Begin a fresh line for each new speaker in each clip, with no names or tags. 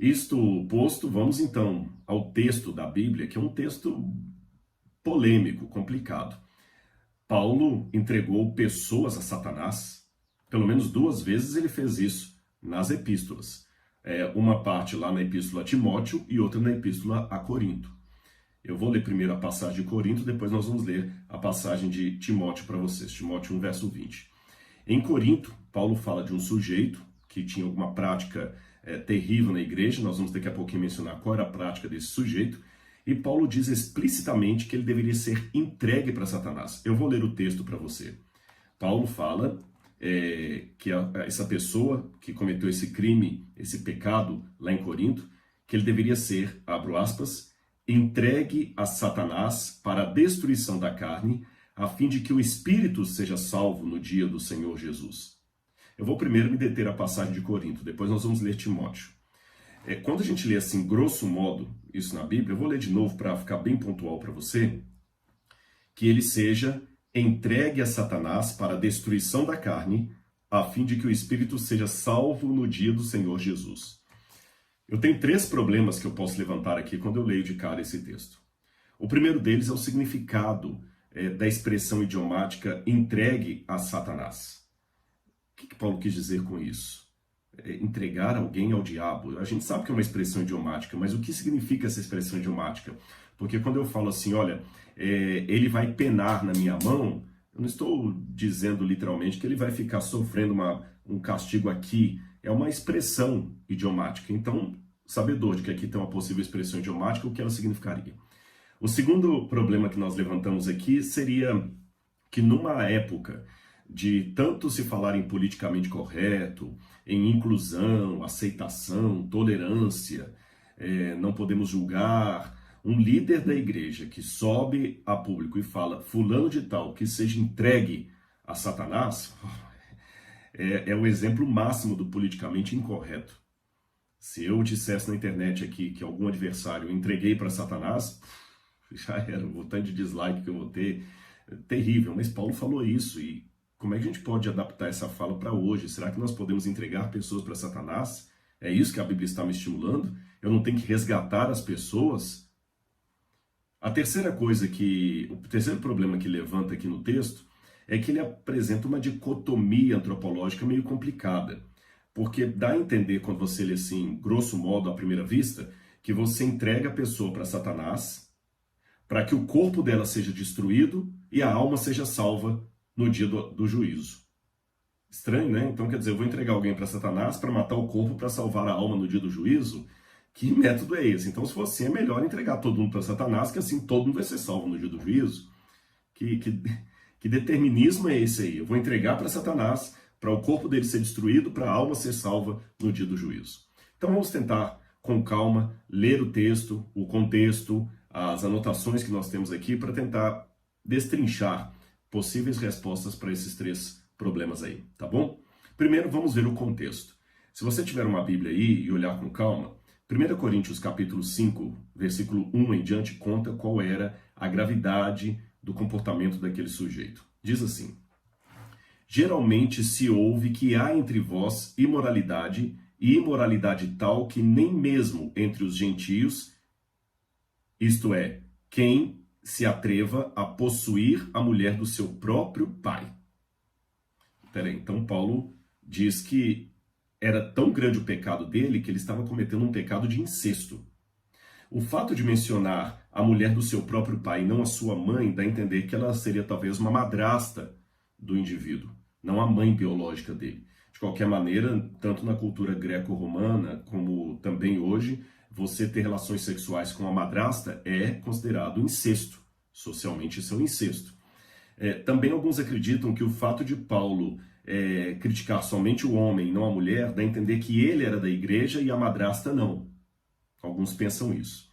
Isto posto, vamos então ao texto da Bíblia, que é um texto polêmico, complicado. Paulo entregou pessoas a Satanás, pelo menos 2 vezes ele fez isso nas epístolas. Uma parte lá na epístola a Timóteo e outra na epístola a Corinto. Eu vou ler primeiro a passagem de Corinto, depois nós vamos ler a passagem de Timóteo para vocês. Timóteo 1, verso 20. Em Corinto, Paulo fala de um sujeito que tinha alguma prática terrível na igreja. Nós vamos daqui a pouquinho mencionar qual era a prática desse sujeito. E Paulo diz explicitamente que ele deveria ser entregue para Satanás. Eu vou ler o texto para você. Paulo fala que essa pessoa que cometeu esse crime, esse pecado lá em Corinto, que ele deveria ser, abro aspas, entregue a Satanás para a destruição da carne, a fim de que o espírito seja salvo no dia do Senhor Jesus. Eu vou primeiro me deter a passagem de Corinto, depois nós vamos ler Timóteo. Quando a gente lê assim, grosso modo, isso na Bíblia, eu vou ler de novo para ficar bem pontual para você, que ele seja entregue a Satanás para a destruição da carne, a fim de que o espírito seja salvo no dia do Senhor Jesus. Eu tenho 3 problemas que eu posso levantar aqui quando eu leio de cara esse texto. O primeiro deles é o significado da expressão idiomática entregue a Satanás. O que Paulo quis dizer com isso? Entregar alguém ao diabo. A gente sabe que é uma expressão idiomática, mas o que significa essa expressão idiomática? Porque quando eu falo assim, olha, ele vai penar na minha mão, eu não estou dizendo literalmente que ele vai ficar sofrendo um castigo aqui. É uma expressão idiomática. Então, sabedor de que aqui tem uma possível expressão idiomática, o que ela significaria? O segundo problema que nós levantamos aqui seria que numa época de tanto se falar em politicamente correto, em inclusão, aceitação, tolerância, não podemos julgar, um líder da igreja que sobe a público e fala fulano de tal que seja entregue a Satanás, é o exemplo máximo do politicamente incorreto. Se eu dissesse na internet aqui que algum adversário eu entreguei para Satanás, já era, o tanto de dislike que eu vou ter, terrível. Mas Paulo falou isso, e como é que a gente pode adaptar essa fala para hoje? Será que nós podemos entregar pessoas para Satanás? É isso que a Bíblia está me estimulando? Eu não tenho que resgatar as pessoas? O terceiro problema que levanta aqui no texto é que ele apresenta uma dicotomia antropológica meio complicada. Porque dá a entender, quando você lê assim, grosso modo, à primeira vista, que você entrega a pessoa para Satanás, para que o corpo dela seja destruído e a alma seja salva no dia do juízo. Estranho, né? Então, quer dizer, eu vou entregar alguém para Satanás para matar o corpo para salvar a alma no dia do juízo? Que método é esse? Então, se for assim, é melhor entregar todo mundo para Satanás, que assim todo mundo vai ser salvo no dia do juízo. Que determinismo é esse aí? Eu vou entregar para Satanás para o corpo dele ser destruído, para a alma ser salva no dia do juízo. Então vamos tentar, com calma, ler o texto, o contexto, as anotações que nós temos aqui, para tentar destrinchar possíveis respostas para esses 3 problemas aí, tá bom? Primeiro vamos ver o contexto. Se você tiver uma Bíblia aí e olhar com calma, 1 Coríntios capítulo 5, versículo 1 em diante, conta qual era a gravidade do comportamento daquele sujeito. Diz assim: geralmente se ouve que há entre vós imoralidade, e imoralidade tal que nem mesmo entre os gentios, isto é, quem se atreva a possuir a mulher do seu próprio pai. Peraí, então Paulo diz que era tão grande o pecado dele que ele estava cometendo um pecado de incesto. O fato de mencionar a mulher do seu próprio pai e não a sua mãe dá a entender que ela seria talvez uma madrasta do indivíduo, não a mãe biológica dele. De qualquer maneira, tanto na cultura greco-romana como também hoje, você ter relações sexuais com a madrasta é considerado incesto. Socialmente isso é um incesto. Também alguns acreditam que o fato de Paulo criticar somente o homem e não a mulher dá a entender que ele era da igreja e a madrasta não. Alguns pensam isso.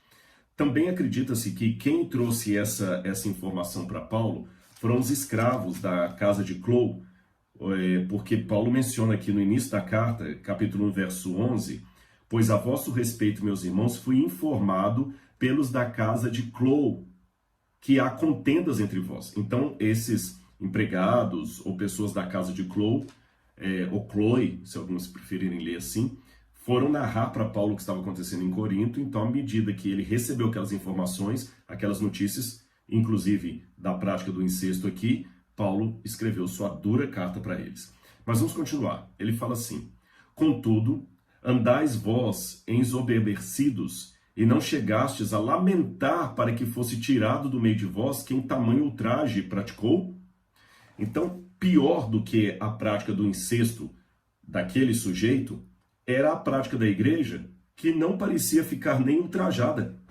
Também acredita-se que quem trouxe essa informação para Paulo foram os escravos da casa de Clô, porque Paulo menciona aqui no início da carta, capítulo 1, verso 11, pois a vosso respeito, meus irmãos, fui informado pelos da casa de Clô, que há contendas entre vós. Então, esses empregados ou pessoas da casa de Clô, ou Chloe, se alguns preferirem ler assim, foram narrar para Paulo o que estava acontecendo em Corinto. Então, à medida que ele recebeu aquelas informações, aquelas notícias, inclusive da prática do incesto aqui, Paulo escreveu sua dura carta para eles. Mas vamos continuar. Ele fala assim: contudo, andais vós ensoberbecidos, e não chegastes a lamentar para que fosse tirado do meio de vós quem tamanho ultraje praticou? Então, pior do que a prática do incesto daquele sujeito, era a prática da igreja, que não parecia ficar nem ultrajada,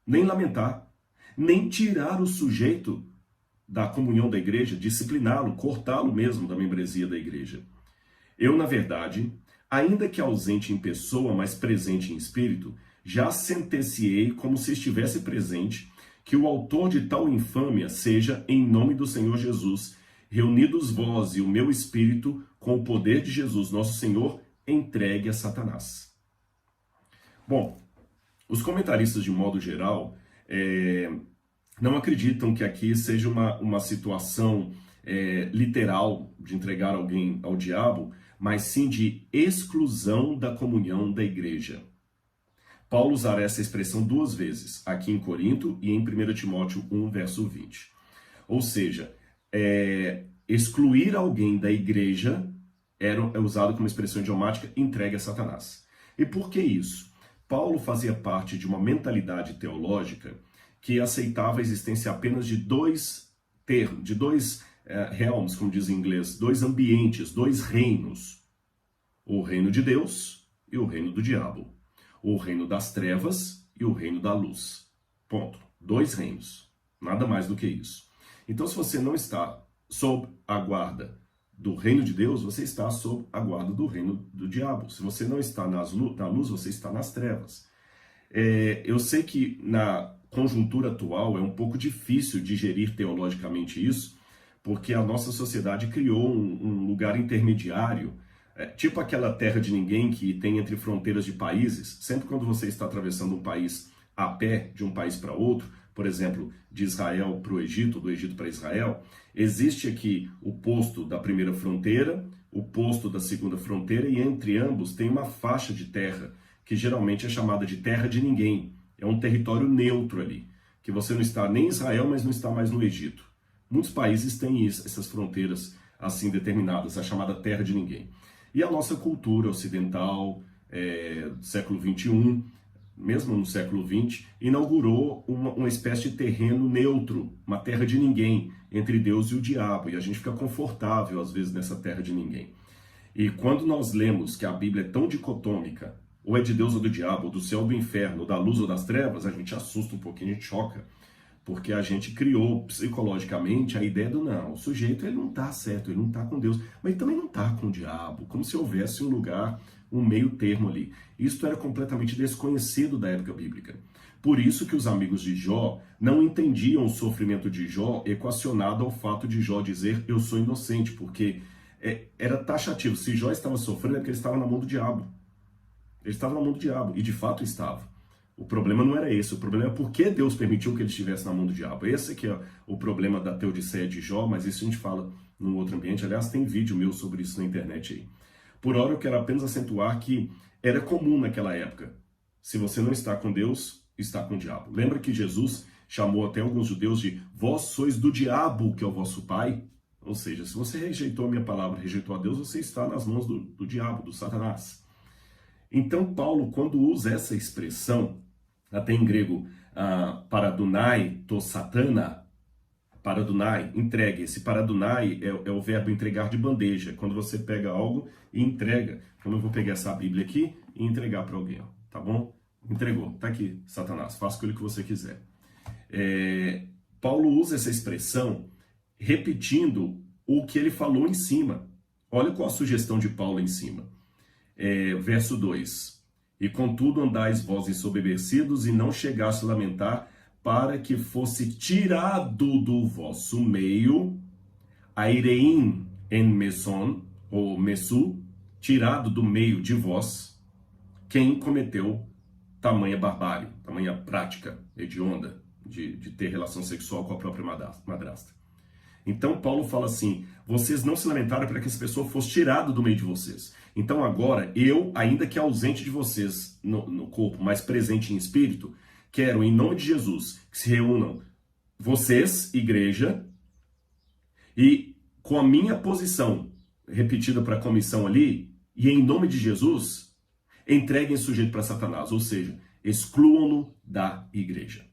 nem lamentar, nem tirar o sujeito da comunhão da igreja, discipliná-lo, cortá-lo mesmo da membresia da igreja. Eu, na verdade, ainda que ausente em pessoa, mas presente em espírito, já sentenciei, como se estivesse presente, que o autor de tal infâmia seja, em nome do Senhor Jesus, reunidos vós e o meu espírito, com o poder de Jesus, nosso Senhor, entregue a Satanás. Bom, os comentaristas, de modo geral, não acreditam que aqui seja uma situação literal de entregar alguém ao diabo, mas sim de exclusão da comunhão da igreja. Paulo usará essa expressão duas vezes, aqui em Corinto e em 1 Timóteo 1, verso 20. Ou seja, excluir alguém da igreja é usado como expressão idiomática, entregue a Satanás. E por que isso? Paulo fazia parte de uma mentalidade teológica que aceitava a existência apenas de dois realms, como diz em inglês, dois ambientes, dois reinos. O reino de Deus e o reino do diabo. O reino das trevas e o reino da luz. Ponto. Dois reinos. Nada mais do que isso. Então, se você não está sob a guarda do reino de Deus, você está sob a guarda do reino do diabo. Se você não está na luz, você está nas trevas. Eu sei que na conjuntura atual é um pouco difícil digerir teologicamente isso, porque a nossa sociedade criou um lugar intermediário, tipo aquela terra de ninguém que tem entre fronteiras de países. Sempre quando você está atravessando um país a pé, de um país para outro, por exemplo, de Israel para o Egito, do Egito para Israel, existe aqui o posto da primeira fronteira, o posto da segunda fronteira, e entre ambos tem uma faixa de terra, que geralmente é chamada de terra de ninguém. É um território neutro ali, que você não está nem em Israel, mas não está mais no Egito. Muitos países têm essas fronteiras assim determinadas, a chamada terra de ninguém. E a nossa cultura ocidental, do século XXI, mesmo no século XX, inaugurou uma espécie de terreno neutro, uma terra de ninguém, entre Deus e o diabo, e a gente fica confortável, às vezes, nessa terra de ninguém. E quando nós lemos que a Bíblia é tão dicotômica, ou é de Deus ou do diabo, ou do céu ou do inferno, ou da luz ou das trevas, a gente assusta um pouquinho, a gente choca, porque a gente criou psicologicamente a ideia do não, o sujeito ele não está certo, ele não está com Deus, mas ele também não está com o diabo, como se houvesse um lugar, um meio termo ali. Isto era completamente desconhecido da época bíblica. Por isso que os amigos de Jó não entendiam o sofrimento de Jó equacionado ao fato de Jó dizer eu sou inocente, porque era taxativo. Se Jó estava sofrendo é porque ele estava na mão do diabo. Ele estava na mão do diabo, e de fato estava. O problema não era esse, o problema é por que Deus permitiu que ele estivesse na mão do diabo. Esse que é o problema da teodiceia de Jó, mas isso a gente fala num outro ambiente. Aliás, tem vídeo meu sobre isso na internet aí. Por hora eu quero apenas acentuar que era comum naquela época. Se você não está com Deus, está com o diabo. Lembra que Jesus chamou até alguns judeus de vós sois do diabo, que é o vosso pai? Ou seja, se você rejeitou a minha palavra, rejeitou a Deus, você está nas mãos do diabo, do Satanás. Então Paulo, quando usa essa expressão, até em grego, paradunai to satana, paradunai, entregue. Esse paradunai é o verbo entregar de bandeja, quando você pega algo e entrega. Como eu vou pegar essa Bíblia aqui e entregar para alguém, ó, tá bom? Entregou, tá aqui, Satanás, faça com ele o que você quiser. Paulo usa essa expressão repetindo o que ele falou em cima. Olha qual a sugestão de Paulo em cima. Verso 2. E contudo andais vós ensoberbecidos e não chegaste a lamentar para que fosse tirado do vosso meio, airein en meson, ou mesu, tirado do meio de vós, quem cometeu tamanha barbárie, tamanha prática hedionda de ter relação sexual com a própria madrasta. Então Paulo fala assim, vocês não se lamentaram para que essa pessoa fosse tirada do meio de vocês. Então agora, eu, ainda que ausente de vocês no corpo, mas presente em espírito, quero, em nome de Jesus, que se reúnam vocês, igreja, e com a minha posição repetida para a comissão ali, e em nome de Jesus, entreguem o sujeito para Satanás, ou seja, excluam-no da igreja.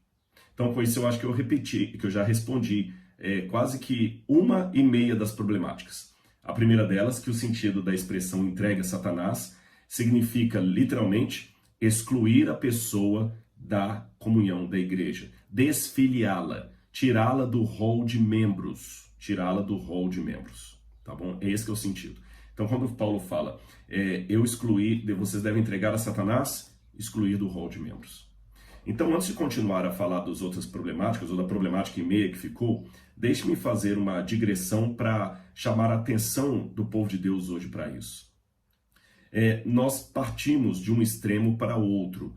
Então, com isso eu acho que eu repeti, que eu já respondi quase que 1/2 das problemáticas. A primeira delas, que o sentido da expressão entregue a Satanás significa literalmente excluir a pessoa da comunhão da igreja, desfiliá-la, tirá-la do rol de membros, tá bom? É esse que é o sentido. Então, quando Paulo fala, eu excluí, vocês devem entregar a Satanás, excluir do rol de membros. Então, antes de continuar a falar das outras problemáticas, ou da problemática e meia que ficou, deixe-me fazer uma digressão para chamar a atenção do povo de Deus hoje para isso. Nós partimos de um extremo para outro.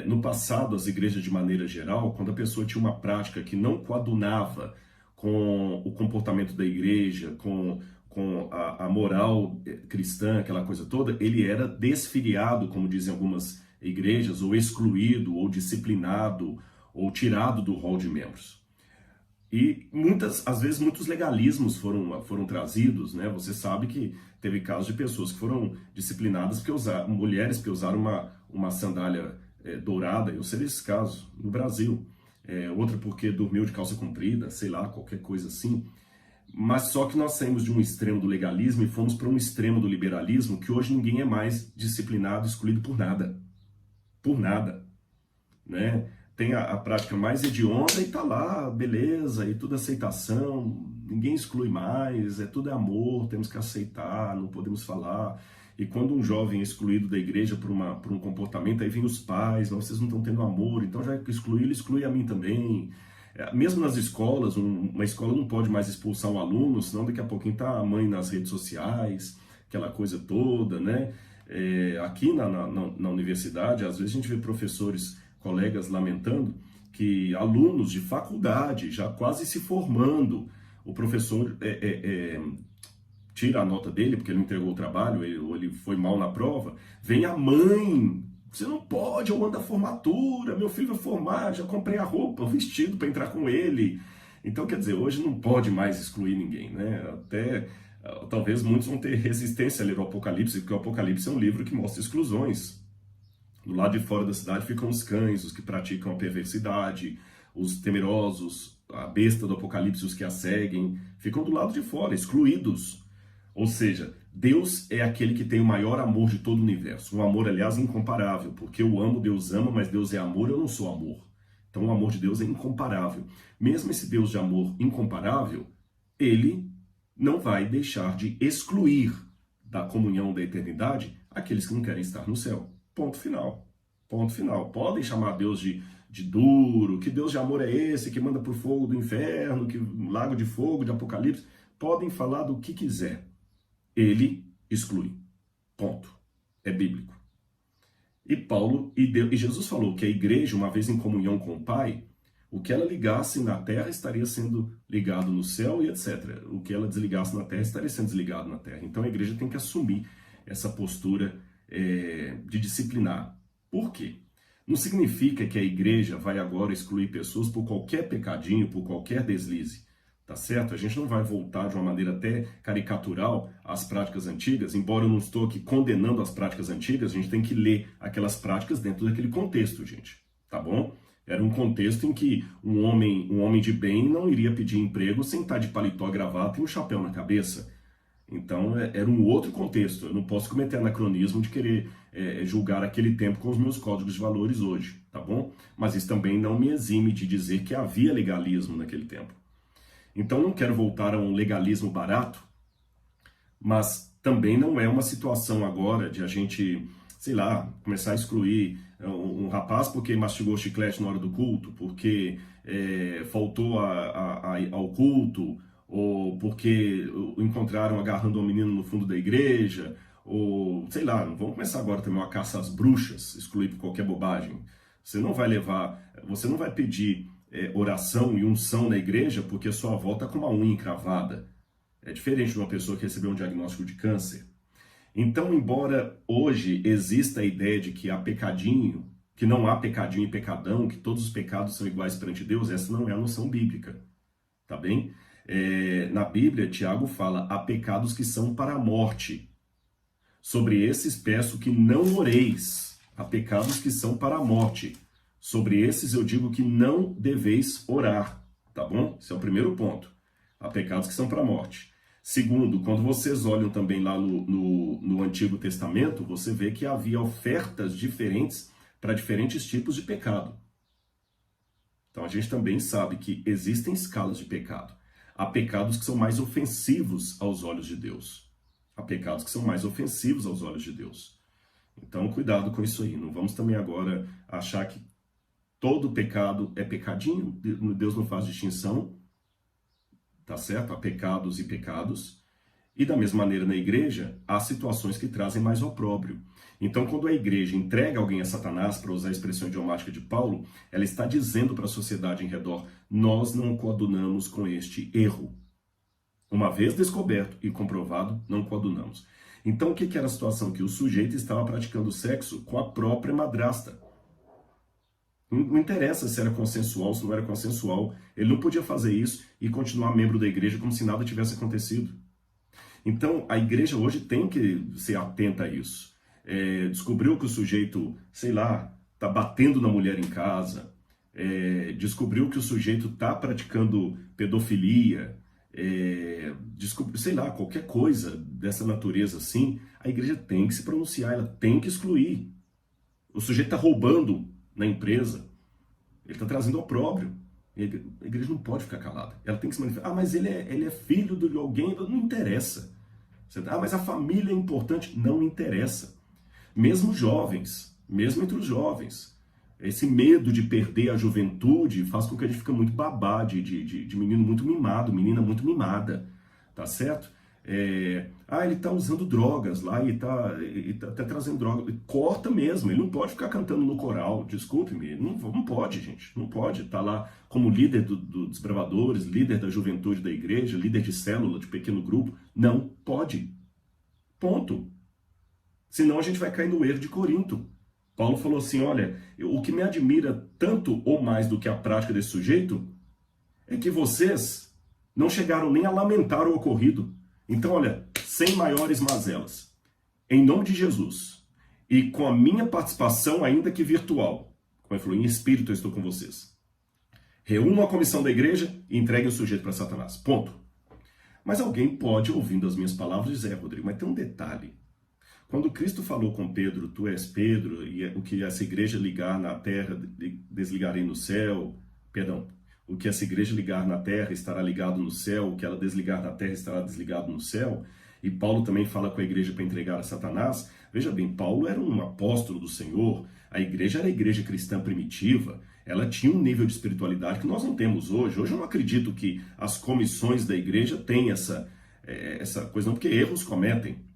No passado, as igrejas, de maneira geral, quando a pessoa tinha uma prática que não coadunava com o comportamento da igreja, com a moral cristã, aquela coisa toda, ele era desfiliado, como dizem algumas igrejas, ou excluído, ou disciplinado, ou tirado do rol de membros. E às vezes muitos legalismos foram trazidos, né? Você sabe que teve casos de pessoas que foram disciplinadas, mulheres que usaram uma sandália dourada, eu sei desse caso, no Brasil. Outra porque dormiu de calça comprida, sei lá, qualquer coisa assim. Mas só que nós saímos de um extremo do legalismo e fomos para um extremo do liberalismo, que hoje ninguém é mais disciplinado, excluído por nada. Por nada, né? Tem a prática mais hedionda e tá lá, beleza, e tudo aceitação, ninguém exclui mais, tudo é amor, temos que aceitar, não podemos falar. E quando um jovem é excluído da igreja por um comportamento, aí vem os pais, mas vocês não estão tendo amor, então já que excluí, ele exclui a mim também. Mesmo nas escolas, uma escola não pode mais expulsar um aluno, senão daqui a pouquinho tá a mãe nas redes sociais, aquela coisa toda, né? Aqui na universidade, às vezes a gente vê professores, colegas lamentando que alunos de faculdade, já quase se formando, o professor tira a nota dele porque ele não entregou o trabalho, ou ele foi mal na prova, vem a mãe, você não pode, eu ando à formatura, meu filho vai formar, já comprei a roupa, o vestido para entrar com ele. Então, quer dizer, hoje não pode mais excluir ninguém, né? Talvez muitos vão ter resistência a ler o Apocalipse, porque o Apocalipse é um livro que mostra exclusões. Do lado de fora da cidade ficam os cães, os que praticam a perversidade, os temerosos, a besta do Apocalipse, os que a seguem, ficam do lado de fora, excluídos. Ou seja, Deus é aquele que tem o maior amor de todo o universo. Um amor, aliás, incomparável, porque eu amo, Deus ama, mas Deus é amor, eu não sou amor. Então o amor de Deus é incomparável. Mesmo esse Deus de amor incomparável, ele não vai deixar de excluir da comunhão da eternidade aqueles que não querem estar no céu. Ponto final. Ponto final. Podem chamar Deus de duro, que Deus de amor é esse, que manda por fogo do inferno, que lago de fogo, de Apocalipse. Podem falar do que quiser. Ele exclui. Ponto. É bíblico. E Jesus falou que a igreja, uma vez em comunhão com o Pai, o que ela ligasse na terra estaria sendo ligado no céu e etc. O que ela desligasse na terra estaria sendo desligado na terra. Então a igreja tem que assumir essa postura de disciplinar. Por quê? Não significa que a igreja vai agora excluir pessoas por qualquer pecadinho, por qualquer deslize. Tá certo? A gente não vai voltar de uma maneira até caricatural às práticas antigas, embora eu não estou aqui condenando as práticas antigas, a gente tem que ler aquelas práticas dentro daquele contexto, gente. Tá bom? Era um contexto em que um homem de bem não iria pedir emprego sem estar de paletó, gravata e um chapéu na cabeça. Então, era um outro contexto. Eu não posso cometer anacronismo de querer julgar aquele tempo com os meus códigos de valores hoje, tá bom? Mas isso também não me exime de dizer que havia legalismo naquele tempo. Então, não quero voltar a um legalismo barato, mas também não é uma situação agora de a gente, sei lá, começar a excluir um rapaz porque mastigou chiclete na hora do culto, porque faltou ao culto, ou porque o encontraram agarrando um menino no fundo da igreja, ou sei lá, vamos começar agora também uma caça às bruxas, excluir por qualquer bobagem. Você não vai pedir oração e unção na igreja porque a sua avó está com uma unha encravada. É diferente de uma pessoa que recebeu um diagnóstico de câncer. Então, embora hoje exista a ideia de que há pecadinho, que não há pecadinho e pecadão, que todos os pecados são iguais perante Deus, essa não é a noção bíblica, tá bem? Na Bíblia, Tiago fala, há pecados que são para a morte. Sobre esses peço que não oreis. Há pecados que são para a morte. Sobre esses eu digo que não deveis orar, tá bom? Esse é o primeiro ponto. Há pecados que são para a morte. Segundo, quando vocês olham também lá no Antigo Testamento, você vê que havia ofertas diferentes para diferentes tipos de pecado. Então a gente também sabe que existem escalas de pecado. Há pecados que são mais ofensivos aos olhos de Deus. Há pecados que são mais ofensivos aos olhos de Deus. Então cuidado com isso aí. Não vamos também agora achar que todo pecado é pecadinho. Deus não faz distinção. Tá certo? Há pecados e pecados. E da mesma maneira na igreja, há situações que trazem mais opróbrio. Então, quando a igreja entrega alguém a Satanás, para usar a expressão idiomática de Paulo, ela está dizendo para a sociedade em redor, nós não coadunamos com este erro. Uma vez descoberto e comprovado, não coadunamos. Então, o que era a situação? Que o sujeito estava praticando sexo com a própria madrasta. Não interessa se era consensual, se não era consensual. Ele não podia fazer isso e continuar membro da igreja como se nada tivesse acontecido. Então, a igreja hoje tem que ser atenta a isso. Descobriu que o sujeito, sei lá, está batendo na mulher em casa, descobriu que o sujeito está praticando pedofilia, descobriu, sei lá, qualquer coisa dessa natureza assim, a igreja tem que se pronunciar, ela tem que excluir. O sujeito está roubando na empresa, ele está trazendo opróbrio. A igreja não pode ficar calada, ela tem que se manifestar. Ah, mas ele é filho de alguém, não interessa. Ah, mas a família é importante, não interessa. Mesmo jovens, mesmo entre os jovens, esse medo de perder a juventude faz com que a gente fique muito babá de menino muito mimado, menina muito mimada, tá certo? Ele tá usando drogas lá e tá trazendo droga. Corta mesmo, ele não pode ficar cantando no coral, desculpe-me, não pode, gente, não pode. Tá lá como líder dos bravadores, líder da juventude da igreja, líder de célula, de pequeno grupo, não pode. Ponto. Senão a gente vai cair no erro de Corinto. Paulo falou assim, olha, o que me admira tanto ou mais do que a prática desse sujeito é que vocês não chegaram nem a lamentar o ocorrido. Então, olha, sem maiores mazelas, em nome de Jesus, e com a minha participação, ainda que virtual, como ele falou, em espírito eu estou com vocês, reúnam a comissão da igreja e entreguem o sujeito para Satanás. Ponto. Mas alguém pode, ouvindo as minhas palavras, dizer, Rodrigo, mas tem um detalhe. Quando Cristo falou com Pedro, tu és Pedro, e o que essa igreja ligar na terra, desligarei no céu, perdão, o que essa igreja ligar na terra estará ligado no céu, o que ela desligar na terra estará desligado no céu, e Paulo também fala com a igreja para entregar a Satanás. Veja bem, Paulo era um apóstolo do Senhor, a igreja era a igreja cristã primitiva, ela tinha um nível de espiritualidade que nós não temos hoje. Hoje eu não acredito que as comissões da igreja tenham essa coisa, não, porque erros cometem.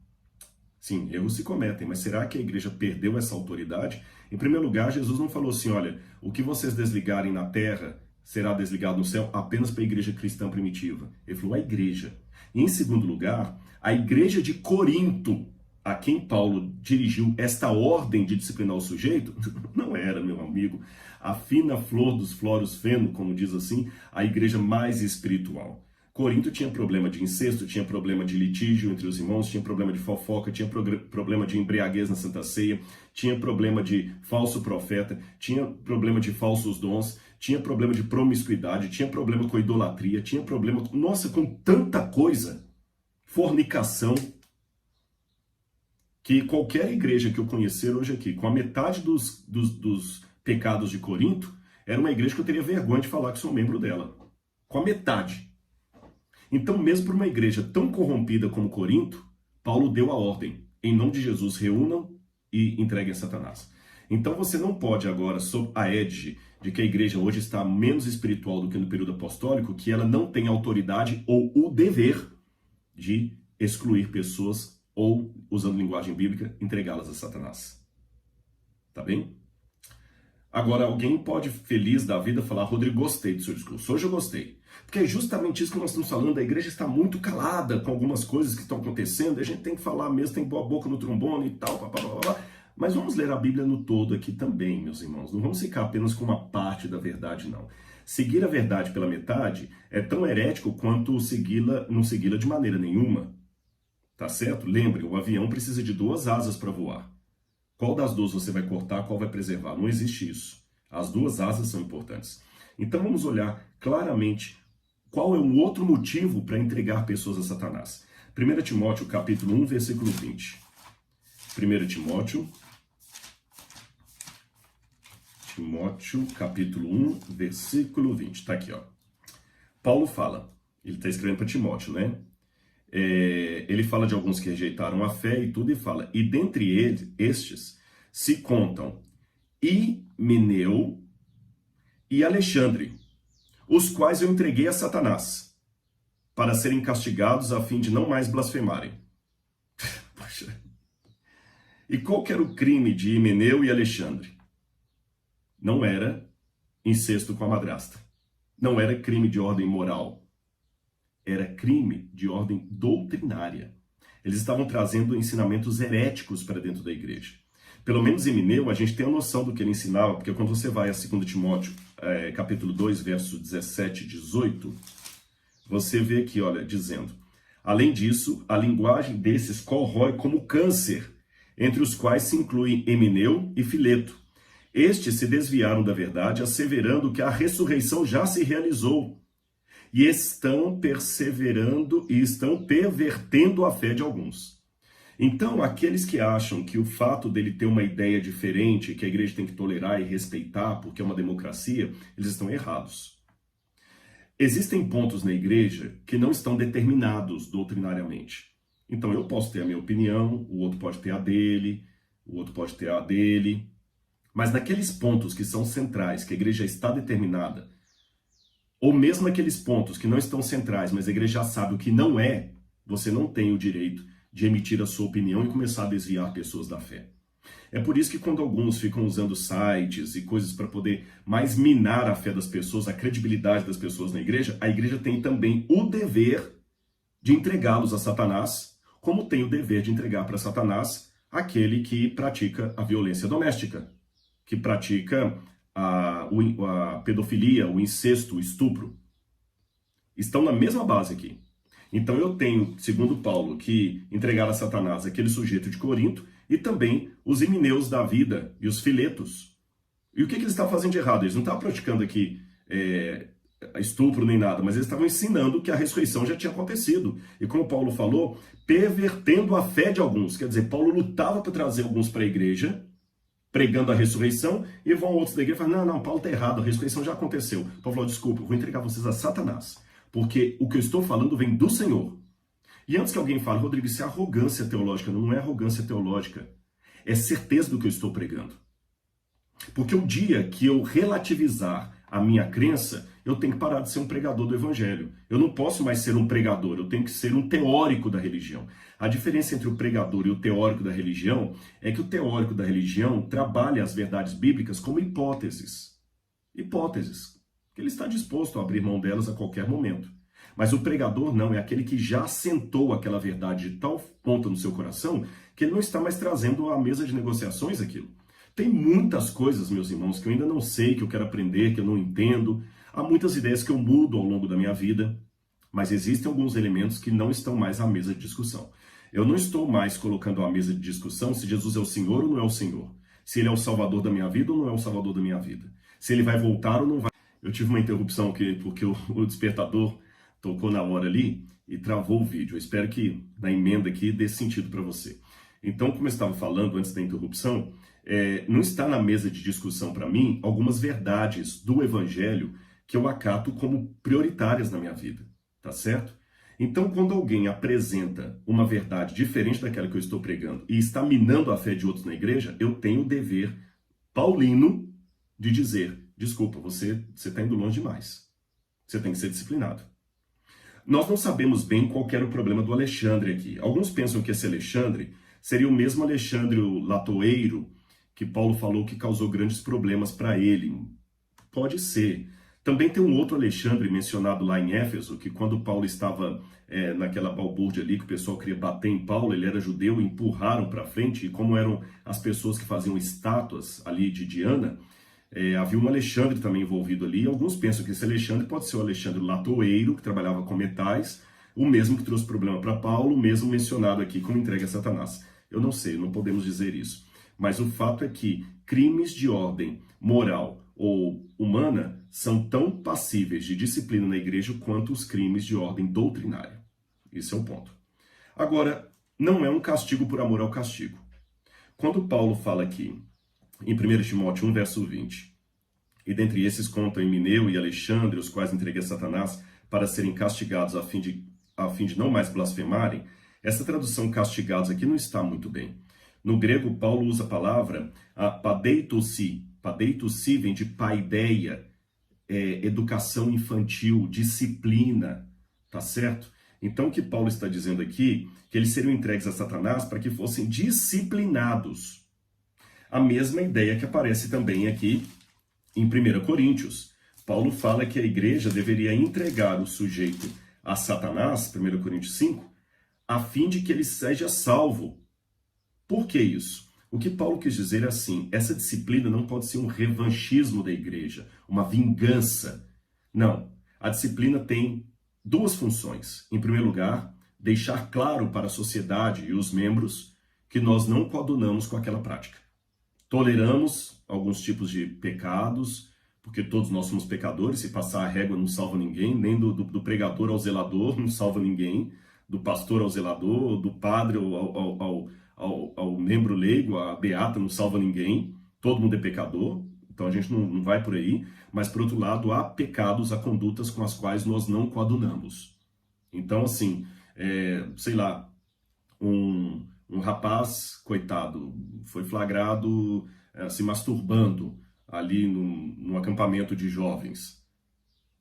Sim, erros se cometem, mas será que a igreja perdeu essa autoridade? Em primeiro lugar, Jesus não falou assim, olha, o que vocês desligarem na terra será desligado no céu apenas para a igreja cristã primitiva. Ele falou a igreja. E em segundo lugar, a igreja de Corinto, a quem Paulo dirigiu esta ordem de disciplinar o sujeito, não era, meu amigo, a fina flor dos floros feno, como diz assim, a igreja mais espiritual. Corinto tinha problema de incesto, tinha problema de litígio entre os irmãos, tinha problema de fofoca, tinha problema de embriaguez na Santa Ceia, tinha problema de falso profeta, tinha problema de falsos dons, tinha problema de promiscuidade, tinha problema com idolatria, tinha problema, nossa, com tanta coisa, fornicação, que qualquer igreja que eu conhecer hoje aqui, com a metade dos pecados de Corinto, era uma igreja que eu teria vergonha de falar que sou membro dela. Com a metade. Então, mesmo para uma igreja tão corrompida como Corinto, Paulo deu a ordem, em nome de Jesus, reúnam e entreguem a Satanás. Então você não pode agora, sob a égide de que a igreja hoje está menos espiritual do que no período apostólico, que ela não tem autoridade ou o dever de excluir pessoas ou, usando linguagem bíblica, entregá-las a Satanás. Tá bem? Agora, alguém pode, feliz da vida, falar: Rodrigo, gostei do seu discurso, hoje eu gostei. Porque é justamente isso que nós estamos falando, a igreja está muito calada com algumas coisas que estão acontecendo, a gente tem que falar mesmo, tem que pôr a boca no trombone e tal, papapá. Mas vamos ler a Bíblia no todo aqui também, meus irmãos. Não vamos ficar apenas com uma parte da verdade, não. Seguir a verdade pela metade é tão herético quanto não segui-la de maneira nenhuma. Tá certo? Lembre, o avião precisa de 2 asas para voar. Qual das 2 você vai cortar, qual vai preservar? Não existe isso. As 2 asas são importantes. Então vamos olhar claramente qual é um outro motivo para entregar pessoas a Satanás. 1 Timóteo capítulo 1, versículo 20. 1 Timóteo capítulo 1, versículo 20. Está aqui, ó. Paulo fala, ele está escrevendo para Timóteo, né? Ele fala de alguns que rejeitaram a fé e tudo, e fala: e dentre estes se contam Himeneu e Alexandre, os quais eu entreguei a Satanás, para serem castigados a fim de não mais blasfemarem. Poxa. E qual que era o crime de Himeneu e Alexandre? Não era incesto com a madrasta. Não era crime de ordem moral. Era crime de ordem doutrinária. Eles estavam trazendo ensinamentos heréticos para dentro da igreja. Pelo menos Himeneu, a gente tem a noção do que ele ensinava, porque quando você vai a 2 Timóteo, capítulo 2, versos 17 e 18, você vê aqui, olha, dizendo: além disso, a linguagem desses corrói como câncer, entre os quais se incluem Himeneu e Fileto. Estes se desviaram da verdade, asseverando que a ressurreição já se realizou, e estão perseverando e estão pervertendo a fé de alguns. Então, aqueles que acham que o fato dele ter uma ideia diferente, que a igreja tem que tolerar e respeitar, porque é uma democracia, eles estão errados. Existem pontos na igreja que não estão determinados doutrinariamente. Então, eu posso ter a minha opinião, o outro pode ter a dele, o outro pode ter a dele. Mas naqueles pontos que são centrais, que a igreja está determinada, ou mesmo aqueles pontos que não estão centrais, mas a igreja já sabe o que não é, você não tem o direito de emitir a sua opinião e começar a desviar pessoas da fé. É por isso que quando alguns ficam usando sites e coisas para poder mais minar a fé das pessoas, a credibilidade das pessoas na igreja, a igreja tem também o dever de entregá-los a Satanás, como tem o dever de entregar para Satanás aquele que pratica a violência doméstica, que pratica a pedofilia, o incesto, o estupro. Estão na mesma base aqui. Então eu tenho, segundo Paulo, que entregar a Satanás aquele sujeito de Corinto e também os Himeneus da vida e os Filetos. E o que eles estavam fazendo de errado? Eles não estavam praticando aqui estupro nem nada, mas eles estavam ensinando que a ressurreição já tinha acontecido. E como Paulo falou, pervertendo a fé de alguns. Quer dizer, Paulo lutava para trazer alguns para a igreja, pregando a ressurreição, e vão outros da igreja e falam: não, Paulo está errado, a ressurreição já aconteceu. Paulo falou: desculpa, eu vou entregar vocês a Satanás, porque o que eu estou falando vem do Senhor. E antes que alguém fale: Rodrigo, isso é arrogância teológica. Não é arrogância teológica, é certeza do que eu estou pregando. Porque o dia que eu relativizar a minha crença, eu tenho que parar de ser um pregador do evangelho. Eu não posso mais ser um pregador, eu tenho que ser um teórico da religião. A diferença entre o pregador e o teórico da religião é que o teórico da religião trabalha as verdades bíblicas como hipóteses. Hipóteses, que ele está disposto a abrir mão delas a qualquer momento. Mas o pregador não, é aquele que já assentou aquela verdade de tal ponto no seu coração que ele não está mais trazendo à mesa de negociações aquilo. Tem muitas coisas, meus irmãos, que eu ainda não sei, que eu quero aprender, que eu não entendo. Há muitas ideias que eu mudo ao longo da minha vida, mas existem alguns elementos que não estão mais à mesa de discussão. Eu não estou mais colocando à mesa de discussão se Jesus é o Senhor ou não é o Senhor. Se Ele é o Salvador da minha vida ou não é o Salvador da minha vida. Se Ele vai voltar ou não vai. Eu tive uma interrupção aqui porque o despertador tocou na hora ali e travou o vídeo. Eu espero que na emenda aqui dê sentido para você. Então, como eu estava falando antes da interrupção, não está na mesa de discussão para mim algumas verdades do Evangelho que eu acato como prioritárias na minha vida, tá certo? Então, quando alguém apresenta uma verdade diferente daquela que eu estou pregando e está minando a fé de outros na igreja, eu tenho o dever paulino de dizer: desculpa, você está indo longe demais. Você tem que ser disciplinado. Nós não sabemos bem qual era o problema do Alexandre aqui. Alguns pensam que esse Alexandre seria o mesmo Alexandre o latoeiro que Paulo falou que causou grandes problemas para ele. Pode ser. Também tem um outro Alexandre mencionado lá em Éfeso, que quando Paulo estava naquela balbúrdia ali, que o pessoal queria bater em Paulo, ele era judeu, empurraram para frente, e como eram as pessoas que faziam estátuas ali de Diana, havia um Alexandre também envolvido ali. Alguns pensam que esse Alexandre pode ser o Alexandre Latoeiro, que trabalhava com metais, o mesmo que trouxe problema para Paulo, o mesmo mencionado aqui como entregue a Satanás. Eu não sei, não podemos dizer isso. Mas o fato é que crimes de ordem moral ou humana são tão passíveis de disciplina na igreja quanto os crimes de ordem doutrinária. Esse é o ponto. Agora, não é um castigo por amor ao castigo. Quando Paulo fala aqui, em 1 Timóteo 1, verso 20, e dentre esses contam Emineu e Alexandre, os quais entreguei a Satanás para serem castigados a fim de não mais blasfemarem, essa tradução castigados aqui não está muito bem. No grego, Paulo usa a palavra padeitousi. Padeitousi vem de paideia, educação infantil, disciplina, tá certo? Então o que Paulo está dizendo aqui, que eles seriam entregues a Satanás para que fossem disciplinados. A mesma ideia que aparece também aqui em 1 Coríntios. Paulo fala que a igreja deveria entregar o sujeito a Satanás, 1 Coríntios 5, a fim de que ele seja salvo. Por que isso? O que Paulo quis dizer é assim, essa disciplina não pode ser um revanchismo da igreja, uma vingança. Não, a disciplina tem duas funções. Em primeiro lugar, deixar claro para a sociedade e os membros que nós não coadunamos com aquela prática. Toleramos alguns tipos de pecados, porque todos nós somos pecadores, se passar a régua não salva ninguém, nem do pregador ao zelador não salva ninguém, do pastor ao zelador, do padre ao membro leigo, a beata não salva ninguém, todo mundo é pecador, então a gente não vai por aí, mas por outro lado há pecados, há condutas com as quais nós não coadunamos. Então assim, sei lá, um rapaz, coitado, foi flagrado se masturbando ali no acampamento de jovens.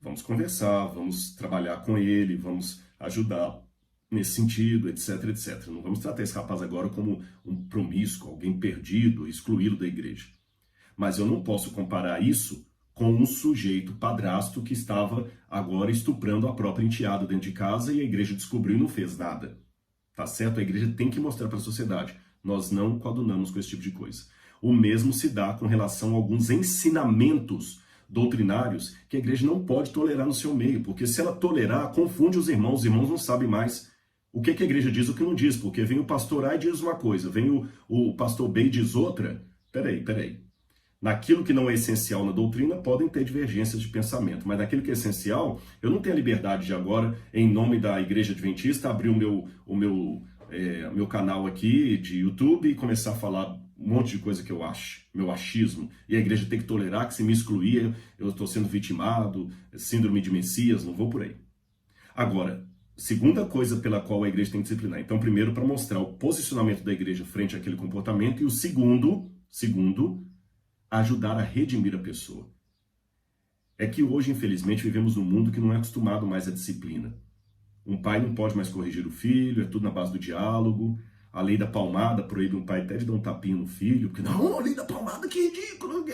Vamos conversar, vamos trabalhar com ele, vamos ajudar nesse sentido, etc, etc. Não vamos tratar esse rapaz agora como um promíscuo, alguém perdido, excluído da igreja. Mas eu não posso comparar isso com um sujeito padrasto que estava agora estuprando a própria enteada dentro de casa e a igreja descobriu e não fez nada. Tá certo? A igreja tem que mostrar para a sociedade. Nós não coadunamos com esse tipo de coisa. O mesmo se dá com relação a alguns ensinamentos doutrinários que a igreja não pode tolerar no seu meio, porque se ela tolerar, confunde os irmãos não sabem mais o que a igreja diz e o que não diz, porque vem o pastor A e diz uma coisa, vem o pastor B e diz outra. Peraí. Naquilo que não é essencial na doutrina, podem ter divergências de pensamento, mas naquilo que é essencial, eu não tenho a liberdade de agora, em nome da Igreja Adventista, abrir o meu canal aqui de YouTube e começar a falar um monte de coisa que eu acho, meu achismo, e a igreja tem que tolerar que se me excluir, eu estou sendo vitimado, síndrome de Messias, não vou por aí. Agora, segunda coisa pela qual a igreja tem que disciplinar. Então, primeiro, para mostrar o posicionamento da igreja frente àquele comportamento, e o segundo, ajudar a redimir a pessoa. É que hoje, infelizmente, vivemos num mundo que não é acostumado mais à disciplina. Um pai não pode mais corrigir o filho, é tudo na base do diálogo. A lei da palmada proíbe um pai até de dar um tapinha no filho, porque não, a lei da palmada, que ridículo,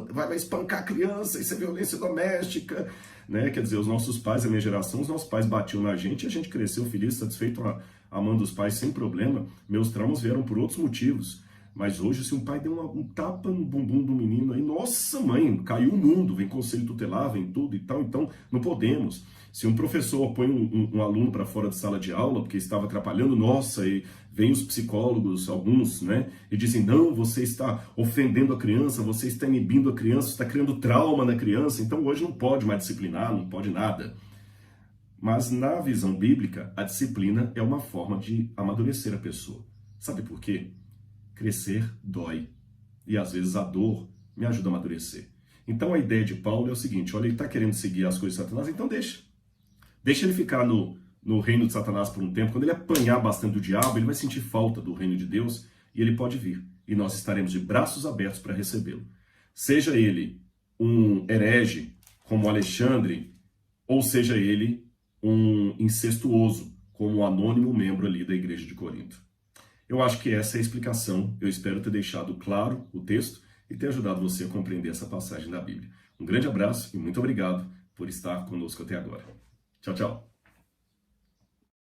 vai espancar a criança, isso é violência doméstica, né? Quer dizer, os nossos pais, a minha geração, os nossos pais batiam na gente e a gente cresceu feliz, satisfeito, amando os pais sem problema. Meus traumas vieram por outros motivos. Mas hoje, se um pai der um tapa no bumbum do menino aí, nossa mãe, caiu o mundo, vem conselho tutelar, vem tudo e tal, então não podemos. Se um professor põe um aluno para fora de sala de aula porque estava atrapalhando, nossa, e vem os psicólogos, alguns, né, e dizem, não, você está ofendendo a criança, você está inibindo a criança, está criando trauma na criança, então hoje não pode mais disciplinar, não pode nada. Mas na visão bíblica, a disciplina é uma forma de amadurecer a pessoa. Sabe por quê? Crescer dói. E às vezes a dor me ajuda a amadurecer. Então a ideia de Paulo é o seguinte, olha, ele está querendo seguir as coisas de Satanás, então deixa. Deixa ele ficar no reino de Satanás por um tempo. Quando ele apanhar bastante do diabo, ele vai sentir falta do reino de Deus e ele pode vir. E nós estaremos de braços abertos para recebê-lo. Seja ele um herege, como Alexandre, ou seja ele um incestuoso, como o anônimo membro ali da igreja de Corinto. Eu acho que essa é a explicação. Eu espero ter deixado claro o texto e ter ajudado você a compreender essa passagem da Bíblia. Um grande abraço e muito obrigado por estar conosco até agora. Tchau, tchau.